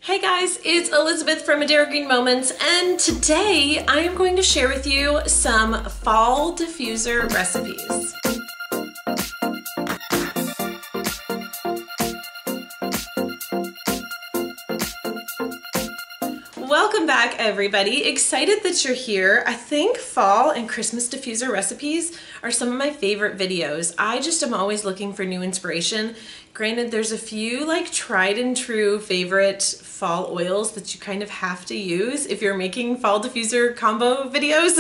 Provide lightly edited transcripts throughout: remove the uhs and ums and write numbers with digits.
Hey guys, it's Elizabeth from Medero Green Moments, and today I am going to share with you some fall diffuser recipes. Welcome back everybody. Excited that you're here. I think fall and Christmas diffuser recipes are some of my favorite videos. I just am always looking for new inspiration. Granted, there's a few like tried and true favorite fall oils that you kind of have to use if you're making fall diffuser combo videos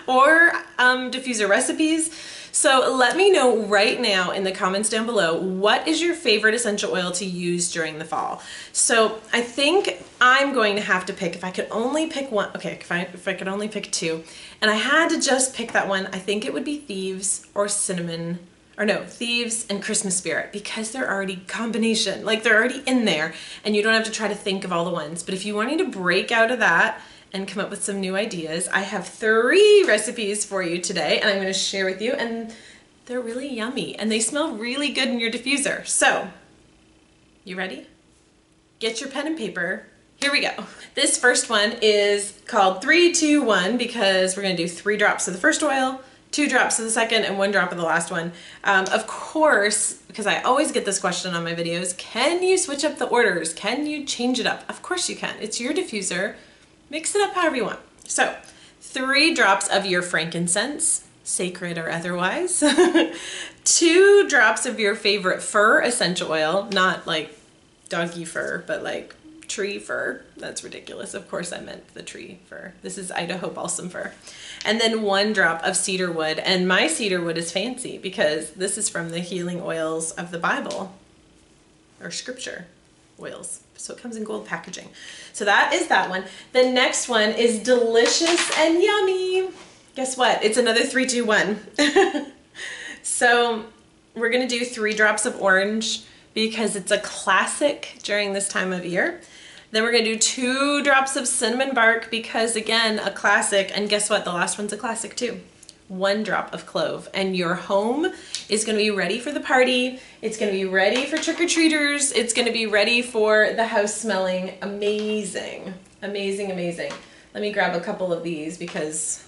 or diffuser recipes. So let me know right now in the comments down below, what is your favorite essential oil to use during the fall? So I think I'm going to have to pick, if I could only pick one, okay, if I could only pick two, and I had to just pick that one, I think it would be Thieves or Cinnamon, or no, Thieves and Christmas Spirit, because they're already combination, like they're already in there and you don't have to try to think of all the ones. But if you wanted to break out of that and come up with some new ideas, I have 3 recipes for you today and I'm going to share with you, and they're really yummy and they smell really good in your diffuser. So, you ready? Get your pen and paper. Here we go. This first one is called 3, 2, 1 because we're going to do 3 drops of the first oil, 2 drops of the second, and 1 drop of the last one. Of course, because I always get this question on my videos, can you switch up the orders? Can you change it up? Of course you can. It's your diffuser. Mix it up however you want. So, 3 drops of your frankincense, sacred or otherwise. 2 drops of your favorite fir essential oil, not like doggy fur, but like tree fir. That's ridiculous. Of course I meant the tree fir. This is Idaho balsam fir. And then 1 drop of cedar wood. And my cedar wood is fancy because this is from the healing oils of the Bible, or scripture oils. So it comes in gold packaging. So that is that one. The next one is delicious and yummy. Guess what? It's another 3, 2, 1. So we're gonna do 3 drops of orange because it's a classic during this time of year. Then we're gonna do 2 drops of cinnamon bark because again, a classic, and guess what? The last one's a classic too. 1 drop of clove, and your home is gonna be ready for the party. It's gonna be ready for trick-or-treaters. It's gonna be ready for the house smelling amazing. Amazing, amazing. Let me grab a couple of these because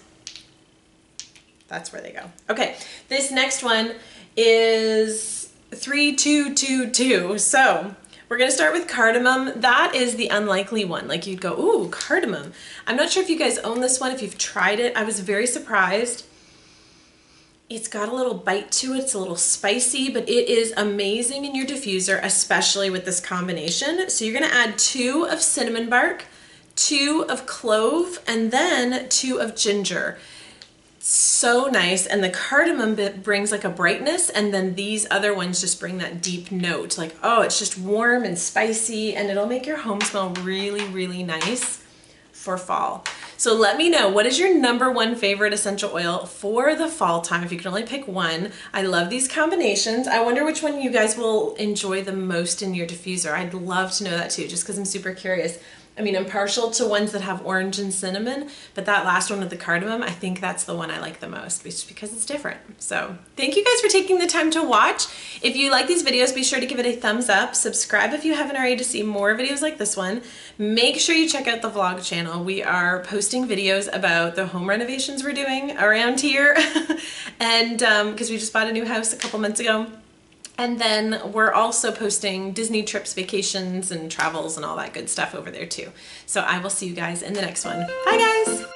that's where they go. Okay, this next one is 3, 2, 2, 2. So we're gonna start with cardamom. That is the unlikely one. Like you'd go, ooh, cardamom. I'm not sure if you guys own this one, if you've tried it. I was very surprised. It's got a little bite to it. It's a little spicy, but it is amazing in your diffuser, especially with this combination. So you're gonna add 2 of cinnamon bark, 2 of clove, and then 2 of ginger. So nice, and the cardamom bit brings like a brightness, and then these other ones just bring that deep note. Like, oh, it's just warm and spicy, and it'll make your home smell really, really nice for fall. So let me know, what is your #1 favorite essential oil for the fall time if you can only pick one? I love these combinations. I wonder which one you guys will enjoy the most in your diffuser. I'd love to know that too, just because I'm super curious. I mean, I'm partial to ones that have orange and cinnamon, but that last one with the cardamom, I think that's the one I like the most, just because it's different. So thank you guys for taking the time to watch. If you like these videos, be sure to give it a thumbs up. Subscribe if you haven't already to see more videos like this one. Make sure you check out the vlog channel. We are posting videos about the home renovations we're doing around here. And because we just bought a new house a couple months ago. And then we're also posting Disney trips, vacations, and travels and all that good stuff over there too. So I will see you guys in the next one. Bye guys!